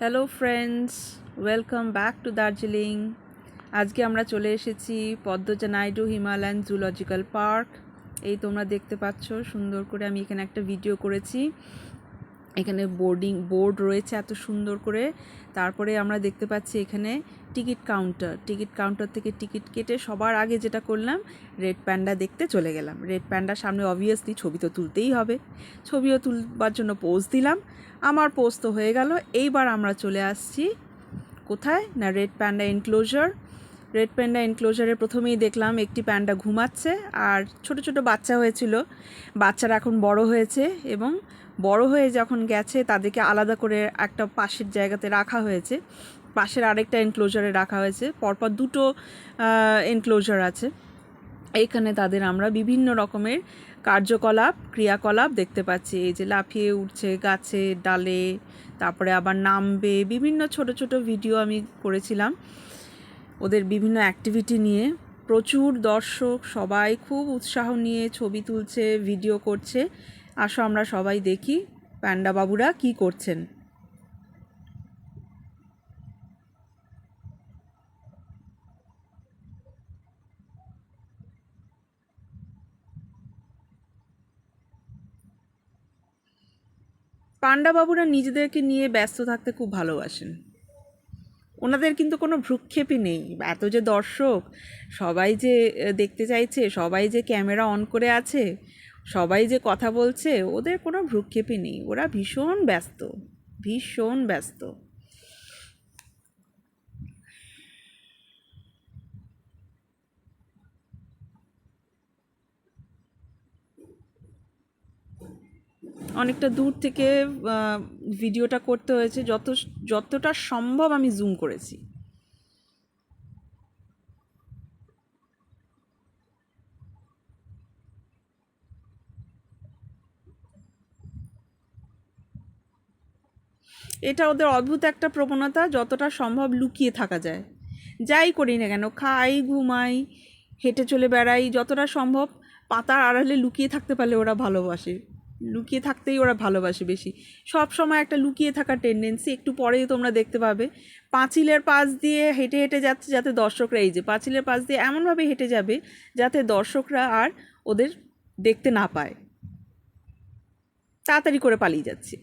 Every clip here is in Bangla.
Hello friends, welcome back to Darjeeling. আজকে আমরা চলে এসেছি Padmaja Naidu Himalayan zoological park. এই তোমরা দেখতে পাচ্ছ সুন্দর করে আমি এখানে একটা ভিডিও করেছি। এখানে বোর্ড রয়েছে এত সুন্দর করে। তারপরে আমরা দেখতে পাচ্ছি এখানে টিকিট কাউন্টার থেকে টিকিট কেটে সবার আগে যেটা করলাম, রেড প্যান্ডা দেখতে চলে গেলাম। রেড প্যান্ডার সামনে অবভিয়াসলি ছবি তো তুলতেই হবে। ছবিও তুলবার জন্য পোজ দিলাম। আমার পোজ তো হয়ে গেল। এইবার আমরা চলে আসছি কোথায় না, red panda enclosure. Red panda এনক্লোজারে প্রথমেই দেখলাম একটি প্যান্ডা ঘুমাচ্ছে, আর ছোট ছোট বাচ্চা হয়েছিল। বাচ্চারা এখন বড় হয়েছে এবং বড় হয়ে যখন গেছে তাদেরকে আলাদা করে একটা পাশের জায়গাতে রাখা হয়েছে, পাশের আরেকটা এনক্লোজারে রাখা হয়েছে। পরপর দুটো এনক্লোজার আছে। এইখানে তাদের আমরা বিভিন্ন রকমের ক্রিয়াকলাপ দেখতে পাচ্ছি। এই যে লাফিয়ে উঠছে গাছের ডালে, তারপরে আবার নামবে। বিভিন্ন ছোট ছোট ভিডিও আমি করেছিলাম ওদের বিভিন্ন অ্যাক্টিভিটি নিয়ে। প্রচুর দর্শক, সবাই খুব উৎসাহ নিয়ে ছবি তুলছে, ভিডিও করছে। আসো আমরা সবাই দেখি প্যান্ডা বাবুরা কি করছেন। পান্ডা বাবুরা নিজেদেরকে নিয়ে ব্যস্ত থাকতে খুব ভালোবাসেন। ওনাদের কিন্তু কোনো ভ্রুক্ষেপই নেই। এত যে দর্শক, সবাই যে দেখতে চাইছে, সবাই যে ক্যামেরা অন করে আছে, সবাই যে কথা বলছে, ওদের কোনো ভ্রুক্ষেপই নেই। ওরা ভীষণ ব্যস্ত, ভীষণ ব্যস্ত। অনেকটা দূর থেকে ভিডিওটা করতে হয়েছে, যতটা সম্ভব আমি জুম করেছি। এটা ওদের অদ্ভুত একটা প্রবণতা, যতটা সম্ভব লুকিয়ে থাকা যায়। যাই করি না কেন, খাই, ঘুমাই, হেঁটে চলে বেড়াই, যতটা সম্ভব পাতার আড়ালে লুকিয়ে থাকতে পারলে ওরা ভালোবাসে। লুকিয়ে থাকতেই ওরা ভালোবাসে বেশি। সব সময় একটা লুকিয়ে থাকার টেন্ডেন্সি। একটু পরেই তোমরা দেখতে পাবে পাঁচিলের পাশ দিয়ে হেঁটে হেঁটে যাচ্ছে, যাতে দর্শকরা, এই যে পাঁচিলের পাশ দিয়ে এমনভাবে হেঁটে যাবে যাতে দর্শকরা আর ওদের দেখতে না পায়। তাড়াতাড়ি করে পালিয়ে যাচ্ছে।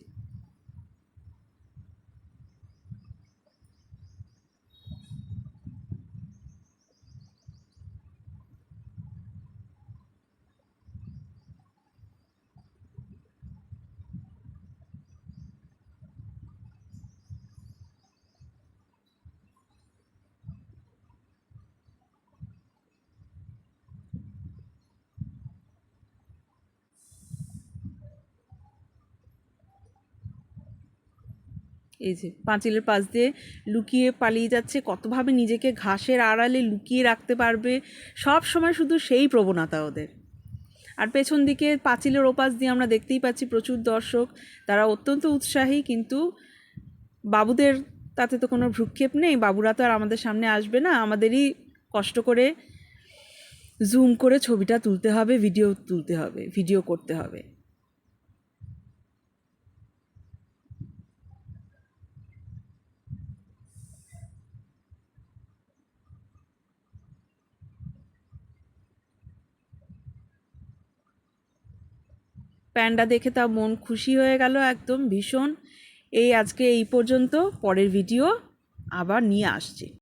এই যে পাঁচিলের পাশ দিয়ে লুকিয়ে পালিয়ে যাচ্ছে, কতভাবে নিজেকে ঘাসের আড়ালে লুকিয়ে রাখতে পারবে, সব সময় শুধু সেই প্রবণতা ওদের। আর পেছন দিকে পাঁচিলের ওপাশ দিয়ে আমরা দেখতেই পাচ্ছি প্রচুর দর্শক, তারা অত্যন্ত উৎসাহী। কিন্তু বাবুদের তাতে তো কোনো ভ্রুক্ষেপ নেই। বাবুরা তো আর আমাদের সামনে আসবে না, আমাদেরই কষ্ট করে জুম করে ছবিটা তুলতে হবে, ভিডিও করতে হবে। প্যান্ডা দেখে তা মন খুশি হয়ে গেল একদম ভীষণ। আজকে এই পর্যন্ত, পরের ভিডিও আবার নিয়ে আসছি।